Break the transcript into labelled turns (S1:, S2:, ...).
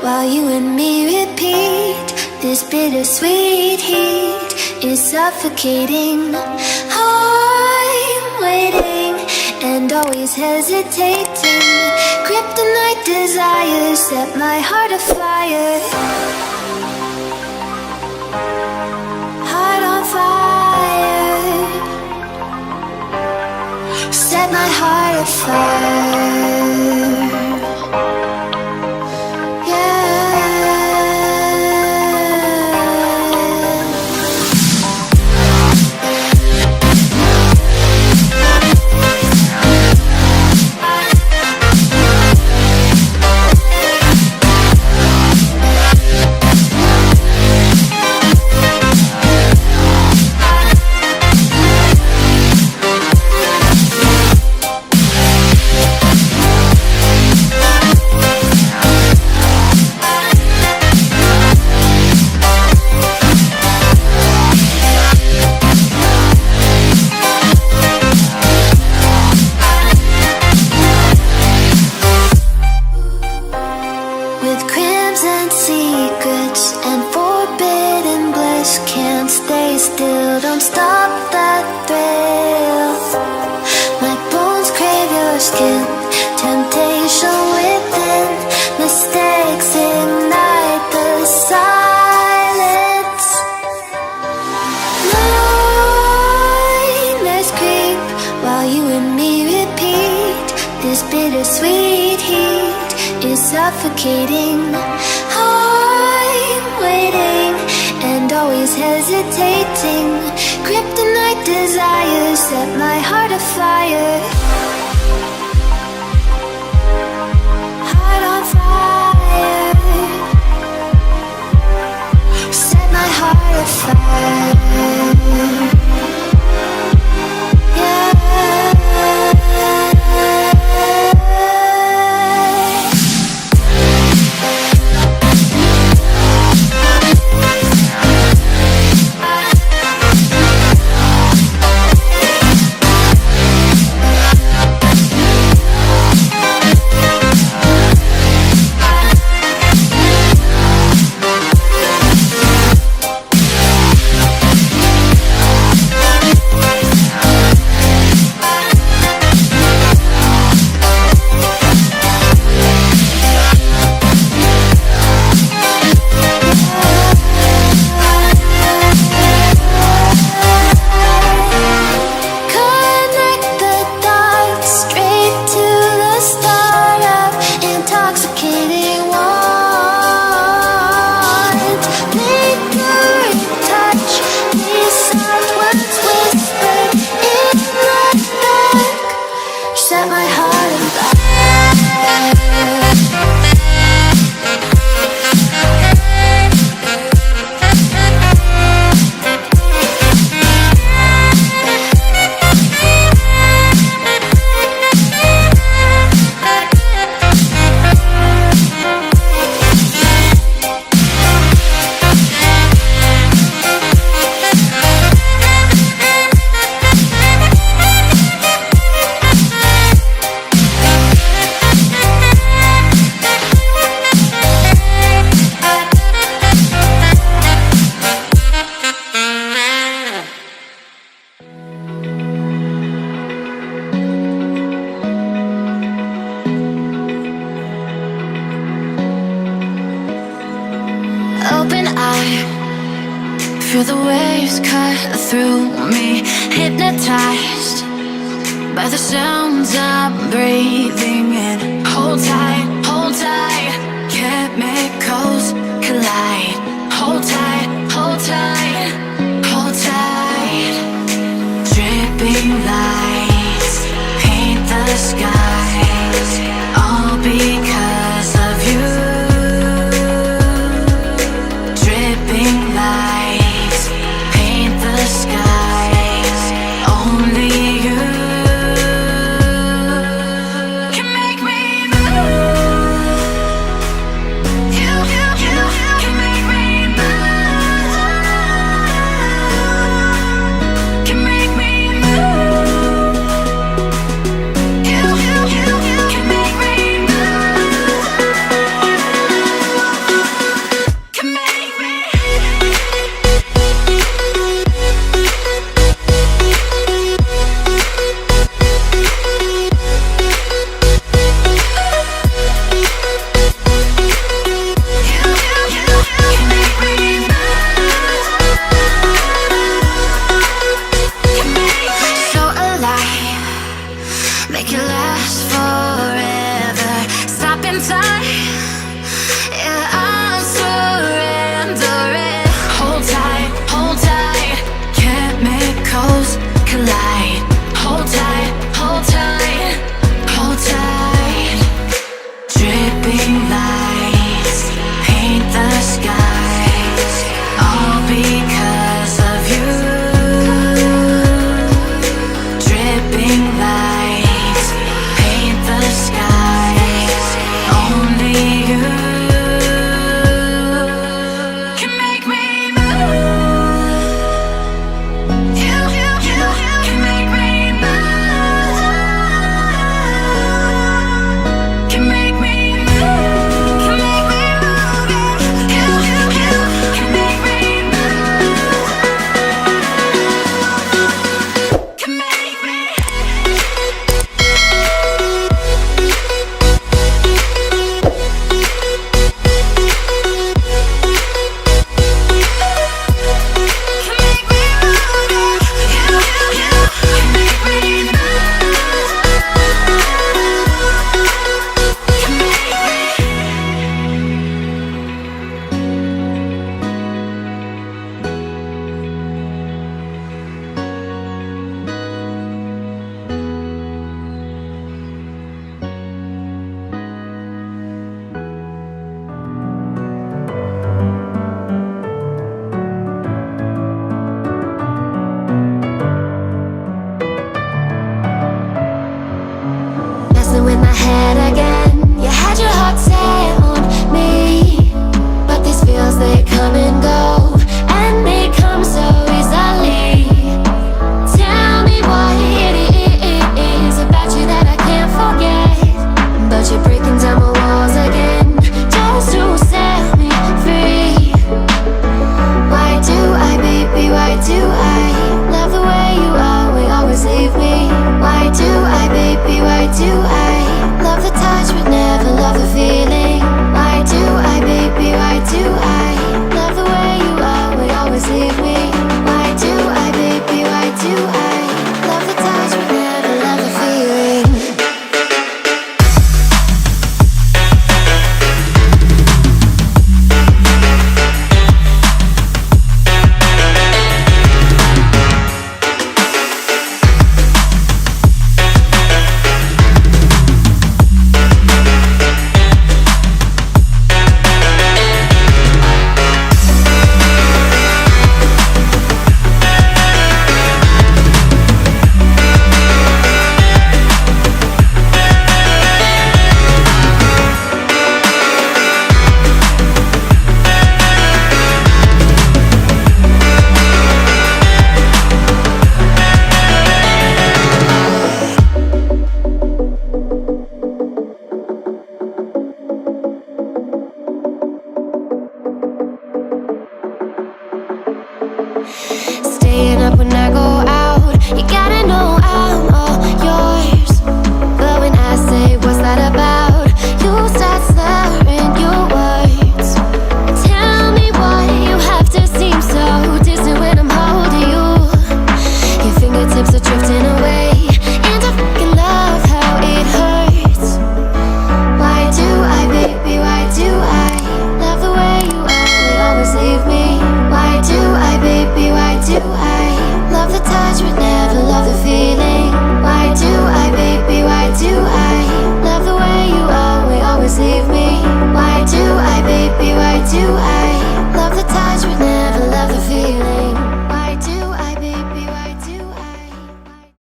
S1: while you and me repeat. This bittersweet heat is suffocating. I'm waiting and always hesitating. Kryptonite desires set my heart afire. Heart on fire. Set my heart afire. Suffocating. I'm waiting and always hesitating. Kryptonite desires set my heart afire. Heart on fire. Set my heart afire.
S2: Feel the waves cut through me, hypnotized by the sounds I'm breathing in. Hold tight, chemicals collide. Hold tight, hold tight, hold tight. Dripping lights paint the skies, all because of you. Dripping lights paint the skies, only you can make me move. You can make me move. Can make me move. You make it last forever. Stop in time, yeah, I'm surrendering. Hold tight, chemicals collide. Hold tight, hold tight, hold tight. Dripping lights paint the skies, all because of you. Dripping lights paint the skies, only you can make me move. You can make me move. Can make me move. Can make me move. You can make me move. Can make me. Can make me move. You can make me move. Can make me.
S1: Messing with my head again.